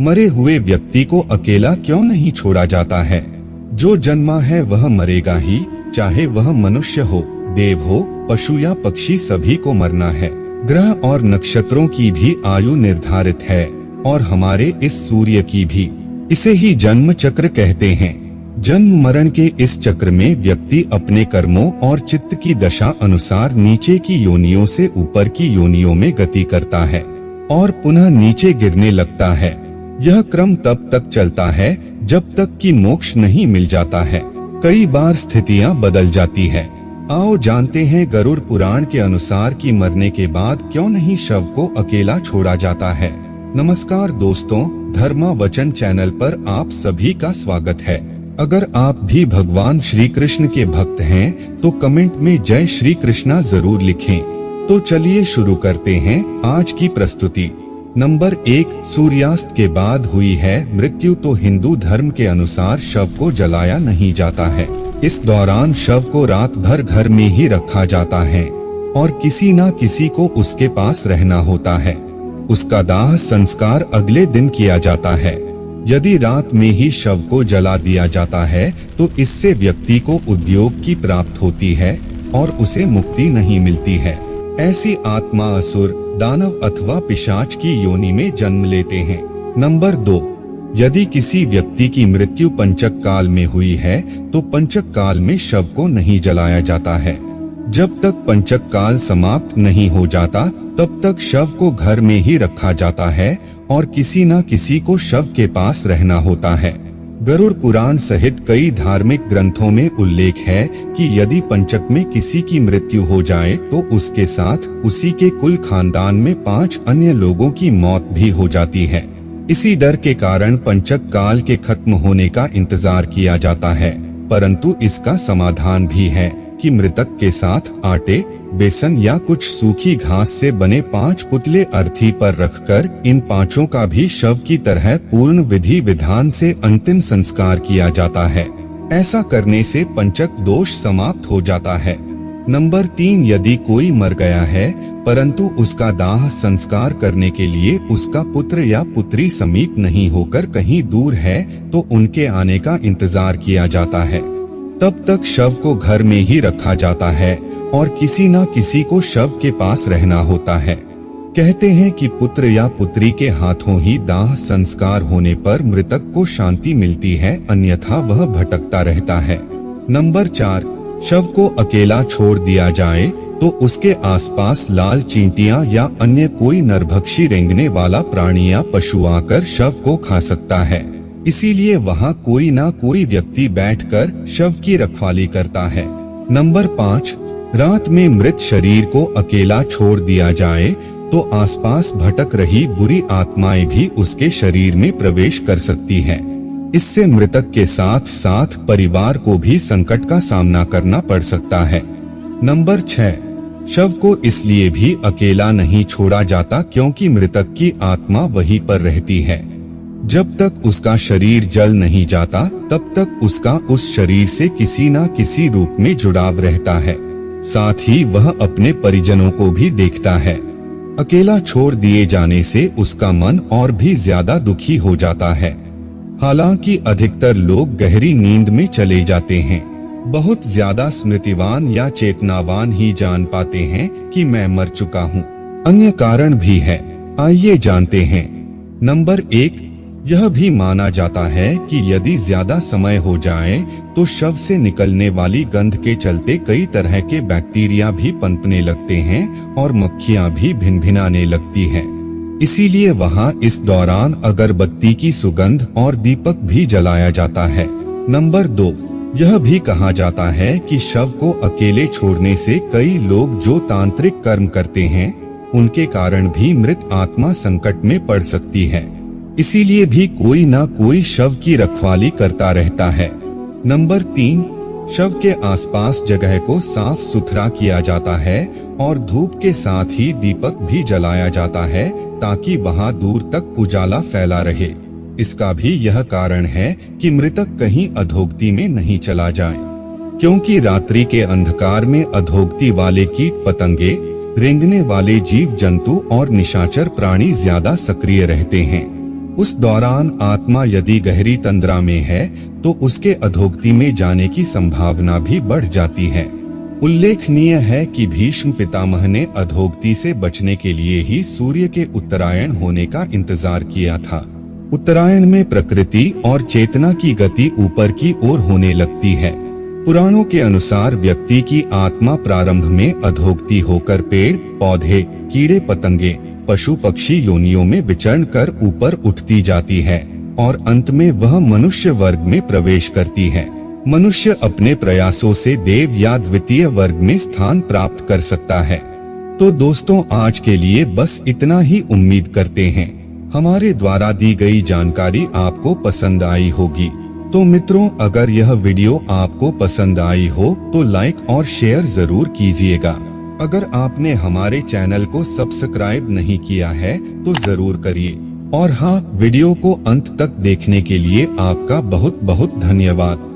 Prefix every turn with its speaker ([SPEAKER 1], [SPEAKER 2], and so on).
[SPEAKER 1] मरे हुए व्यक्ति को अकेला क्यों नहीं छोड़ा जाता है? जो जन्मा है वह मरेगा ही, चाहे वह मनुष्य हो, देव हो, पशु या पक्षी, सभी को मरना है। ग्रह और नक्षत्रों की भी आयु निर्धारित है और हमारे इस सूर्य की भी। इसे ही जन्म चक्र कहते हैं। जन्म मरण के इस चक्र में व्यक्ति अपने कर्मों और चित्त की दशा अनुसार नीचे की योनियों से ऊपर की योनियों में गति करता है और पुनः नीचे गिरने लगता है। यह क्रम तब तक चलता है जब तक कि मोक्ष नहीं मिल जाता है। कई बार स्थितियां बदल जाती है। आओ जानते हैं गरुड़ पुराण के अनुसार कि मरने के बाद क्यों नहीं शव को अकेला छोड़ा जाता है। नमस्कार दोस्तों, धर्मा वचन चैनल पर आप सभी का स्वागत है। अगर आप भी भगवान श्री कृष्ण के भक्त हैं तो कमेंट में जय श्री कृष्णा जरूर लिखें। तो चलिए शुरू करते हैं आज की प्रस्तुति। नंबर 1, सूर्यास्त के बाद हुई है मृत्यु तो हिंदू धर्म के अनुसार शव को जलाया नहीं जाता है। इस दौरान शव को रात भर घर में ही रखा जाता है और किसी न किसी को उसके पास रहना होता है। उसका दाह संस्कार अगले दिन किया जाता है। यदि रात में ही शव को जला दिया जाता है तो इससे व्यक्ति को उद्योग की प्राप्त होती है और उसे मुक्ति नहीं मिलती है। ऐसी आत्मा असुर, दानव अथवा पिशाच की योनि में जन्म लेते हैं। नंबर 2, यदि किसी व्यक्ति की मृत्यु पंचक काल में हुई है तो पंचक काल में शव को नहीं जलाया जाता है। जब तक पंचक काल समाप्त नहीं हो जाता तब तक शव को घर में ही रखा जाता है और किसी न किसी को शव के पास रहना होता है। गरुड़ पुराण सहित कई धार्मिक ग्रंथों में उल्लेख है कि यदि पंचक में किसी की मृत्यु हो जाए तो उसके साथ उसी के कुल खानदान में 5 अन्य लोगों की मौत भी हो जाती है। इसी डर के कारण पंचक काल के खत्म होने का इंतजार किया जाता है, परंतु इसका समाधान भी है कि मृतक के साथ आटे, बेसन या कुछ सूखी घास से बने 5 पुतले अर्थी पर रखकर इन 5 का भी शव की तरह पूर्ण विधि विधान से अंतिम संस्कार किया जाता है। ऐसा करने से पंचक दोष समाप्त हो जाता है। नंबर 3, यदि कोई मर गया है परंतु उसका दाह संस्कार करने के लिए उसका पुत्र या पुत्री समीप नहीं होकर कहीं दूर है तो उनके आने का इंतजार किया जाता है। तब तक शव को घर में ही रखा जाता है और किसी न किसी को शव के पास रहना होता है। कहते हैं कि पुत्र या पुत्री के हाथों ही दाह संस्कार होने पर मृतक को शांति मिलती है, अन्यथा वह भटकता रहता है। नंबर 4, शव को अकेला छोड़ दिया जाए तो उसके आसपास लाल चींटियां या अन्य कोई नरभक्षी रेंगने वाला प्राणी या पशु आकर शव को खा सकता है। इसीलिए वहां कोई ना कोई व्यक्ति बैठकर शव की रखवाली करता है। नंबर 5, रात में मृत शरीर को अकेला छोड़ दिया जाए तो आसपास भटक रही बुरी आत्माएं भी उसके शरीर में प्रवेश कर सकती हैं। इससे मृतक के साथ साथ परिवार को भी संकट का सामना करना पड़ सकता है। नंबर 6, शव को इसलिए भी अकेला नहीं छोड़ा जाता क्योंकि मृतक की आत्मा वहीं पर रहती है। जब तक उसका शरीर जल नहीं जाता तब तक उसका उस शरीर से किसी न किसी रूप में जुड़ाव रहता है। साथ ही वह अपने परिजनों को भी देखता है। अकेला छोड़ दिए जाने से उसका मन और भी ज्यादा दुखी हो जाता है। हालांकि अधिकतर लोग गहरी नींद में चले जाते हैं। बहुत ज्यादा स्मृतिवान या चेतनावान ही जान पाते हैं कि मैं मर चुका हूँ। अन्य कारण भी है, आइए जानते हैं। नंबर 1, यह भी माना जाता है कि यदि ज्यादा समय हो जाए तो शव से निकलने वाली गंध के चलते कई तरह के बैक्टीरिया भी पनपने लगते हैं और मक्खियां भी भिनभिनाने लगती हैं। इसीलिए वहां इस दौरान अगरबत्ती की सुगंध और दीपक भी जलाया जाता है। नंबर 2, यह भी कहा जाता है कि शव को अकेले छोड़ने से कई लोग जो तांत्रिक कर्म करते हैं उनके कारण भी मृत आत्मा संकट में पड़ सकती है। इसीलिए भी कोई ना कोई शव की रखवाली करता रहता है। नंबर 3, शव के आसपास जगह को साफ सुथरा किया जाता है और धूप के साथ ही दीपक भी जलाया जाता है ताकि वहां दूर तक उजाला फैला रहे। इसका भी यह कारण है कि मृतक कहीं अधोगति में नहीं चला जाए, क्योंकि रात्रि के अंधकार में अधोगति वाले कीट पतंगे, रेंगने वाले जीव जंतु और निशाचर प्राणी ज्यादा सक्रिय रहते हैं। उस दौरान आत्मा यदि गहरी तंद्रा में है तो उसके अधोगति में जाने की संभावना भी बढ़ जाती है। उल्लेखनीय है कि भीष्म पितामह ने अधोगति से बचने के लिए ही सूर्य के उत्तरायण होने का इंतजार किया था। उत्तरायण में प्रकृति और चेतना की गति ऊपर की ओर होने लगती है। पुराणों के अनुसार व्यक्ति की आत्मा प्रारंभ में अधोगति होकर पेड़ पौधे, कीड़े पतंगे, पशु पक्षी योनियों में विचरण कर ऊपर उठती जाती है और अंत में वह मनुष्य वर्ग में प्रवेश करती है। मनुष्य अपने प्रयासों से देव या द्वितीय वर्ग में स्थान प्राप्त कर सकता है। तो दोस्तों, आज के लिए बस इतना ही। उम्मीद करते हैं हमारे द्वारा दी गई जानकारी आपको पसंद आई होगी। तो मित्रों, अगर यह वीडियो आपको पसंद आई हो तो लाइक और शेयर जरूर कीजिएगा। अगर आपने हमारे चैनल को सब्सक्राइब नहीं किया है तो जरूर करिए। और हाँ, वीडियो को अंत तक देखने के लिए आपका बहुत बहुत धन्यवाद।